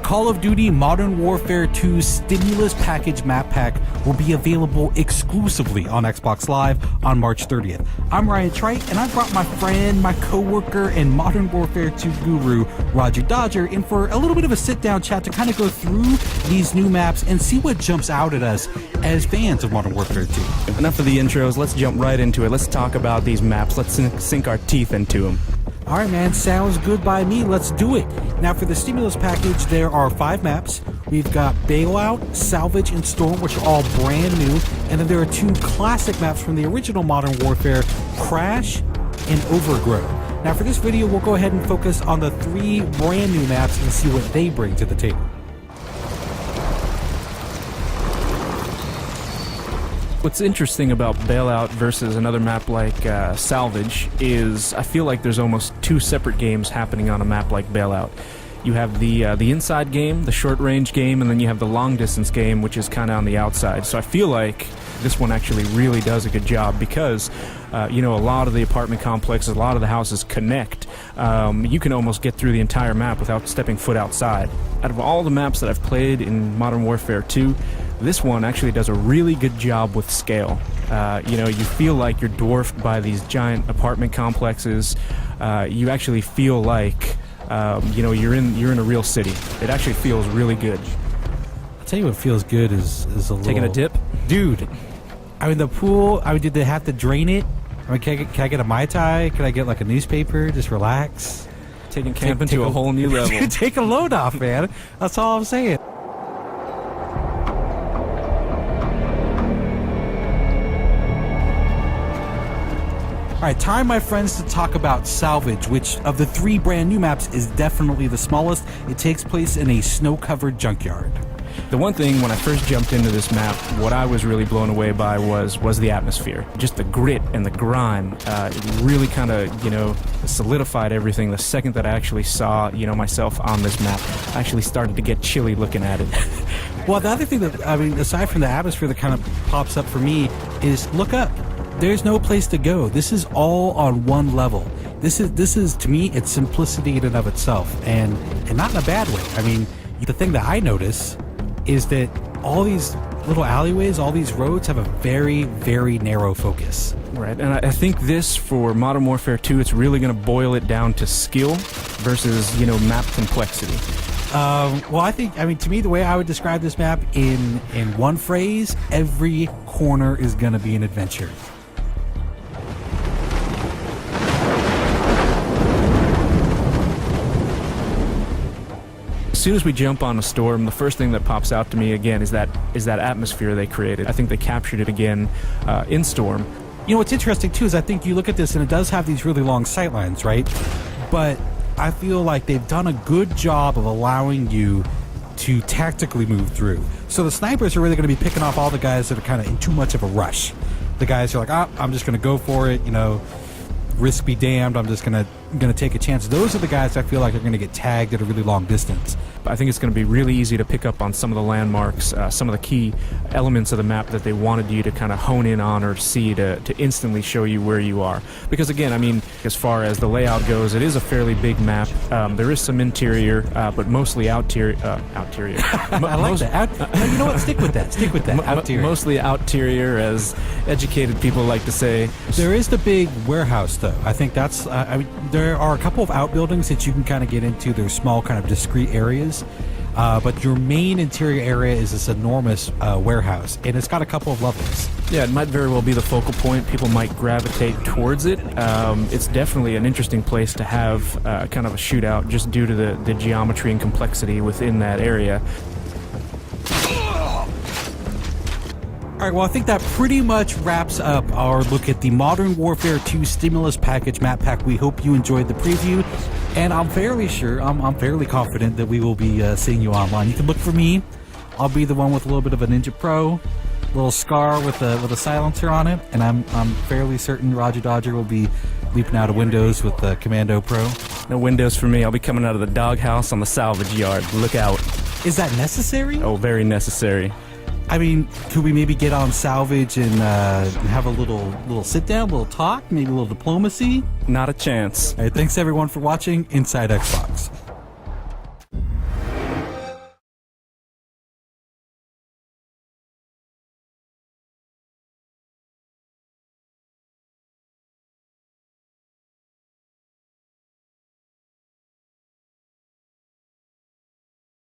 Call of Duty Modern Warfare 2 Stimulus Package Map Pack will be available exclusively on Xbox Live on March 30th. I'm Ryan Trite, and I brought my friend, my co-worker, and Modern Warfare 2 guru, Roger Dodger, in for a little bit of a sit-down chat to kind of go through these new maps and see what jumps out at us as fans of Modern Warfare 2. Enough of the intros, let's jump right into it. Let's talk about these maps, let's sink our teeth into them. Alright man, sounds good by me, let's do it. Now for the Stimulus Package, there are 5 maps. We've got Bailout, Salvage, and Storm, which are all brand new. And then there are 2 classic maps from the original Modern Warfare, Crash and Overgrown. Now for this video, we'll go ahead and focus on the 3 brand new maps and see what they bring to the table. What's interesting about Bailout versus another map like Salvage is I feel like there's almost 2 separate games happening on a map like Bailout. You have the inside game, the short-range game, and then you have the long-distance game, which is kind of on the outside. So I feel like this one actually really does a good job because, you know, a lot of the apartment complexes, a lot of the houses connect. You can almost get through the entire map without stepping foot outside. Out of all the maps that I've played in Modern Warfare 2, this one actually does a really good job with scale. You know, you feel like you're dwarfed by these giant apartment complexes. You actually feel like, you know, you're in a real city. It actually feels really good. I'll tell you what feels good is a little... Taking a dip? Dude, I mean, the pool, I mean, did they have to drain it? I mean, can I get a Mai Tai? Can I get like a newspaper? Just relax? Taking camping to a whole new level. Take a load off, man. That's all I'm saying. Alright, time, my friends, to talk about Salvage, which of the 3 brand new maps is definitely the smallest. It takes place in a snow-covered junkyard. The one thing when I first jumped into this map, what I was really blown away by was the atmosphere. Just the grit and the grime. It really kind of, you know, solidified everything. The second that I actually saw, you know, myself on this map, I actually started to get chilly looking at it. Well, the other thing that, I mean, aside from the atmosphere that kind of pops up for me is look up. There's no place to go. This is all on one level. This is to me, it's simplicity in and of itself, and not in a bad way. I mean, the thing that I notice is that all these little alleyways, all these roads have a very, very narrow focus. Right, and I think this, for Modern Warfare 2, it's really going to boil it down to skill versus, you know, map complexity. Well, I mean, to me, the way I would describe this map in one phrase, every corner is going to be an adventure. As soon as we jump on a Storm, the first thing that pops out to me again is that atmosphere they created. I think they captured it again in Storm. You know, what's interesting too is I think you look at this and it does have these really long sightlines, right? But I feel like they've done a good job of allowing you to tactically move through. So the snipers are really going to be picking off all the guys that are kind of in too much of a rush. The guys who are like, I'm just going to go for it, you know, risk be damned, I'm just gonna take a chance. Those are the guys I feel like are gonna get tagged at a really long distance. I think it's going to be really easy to pick up on some of the landmarks, some of the key elements of the map that they wanted you to kind of hone in on or see to instantly show you where you are. Because again, I mean, as far as the layout goes, it is a fairly big map. There is some interior, but mostly outerior. I like that. You know what? Stick with that. Stick with that. Outerior. Mostly outerior, as educated people like to say. There is the big warehouse, though. I think that's. I mean, there are a couple of outbuildings that you can kind of get into. They're small, kind of discrete areas. But your main interior area is this enormous warehouse, and it's got a couple of levels. Yeah, it might very well be the focal point. People might gravitate towards it. It's definitely an interesting place to have kind of a shootout just due to the geometry and complexity within that area. Alright, well, I think that pretty much wraps up our look at the Modern Warfare 2 Stimulus Package map pack. We hope you enjoyed the preview, and I'm fairly sure, I'm fairly confident that we will be seeing you online. You can look for me. I'll be the one with a little bit of a Ninja Pro, little scar with a silencer on it, and I'm fairly certain Roger Dodger will be leaping out of windows with the Commando Pro. No windows for me. I'll be coming out of the doghouse on the salvage yard. Look out. Is that necessary? Oh, very necessary. I mean, could we maybe get on Salvage and have a little sit down, a little talk, maybe a little diplomacy? Not a chance. All right, thanks everyone for watching Inside Xbox.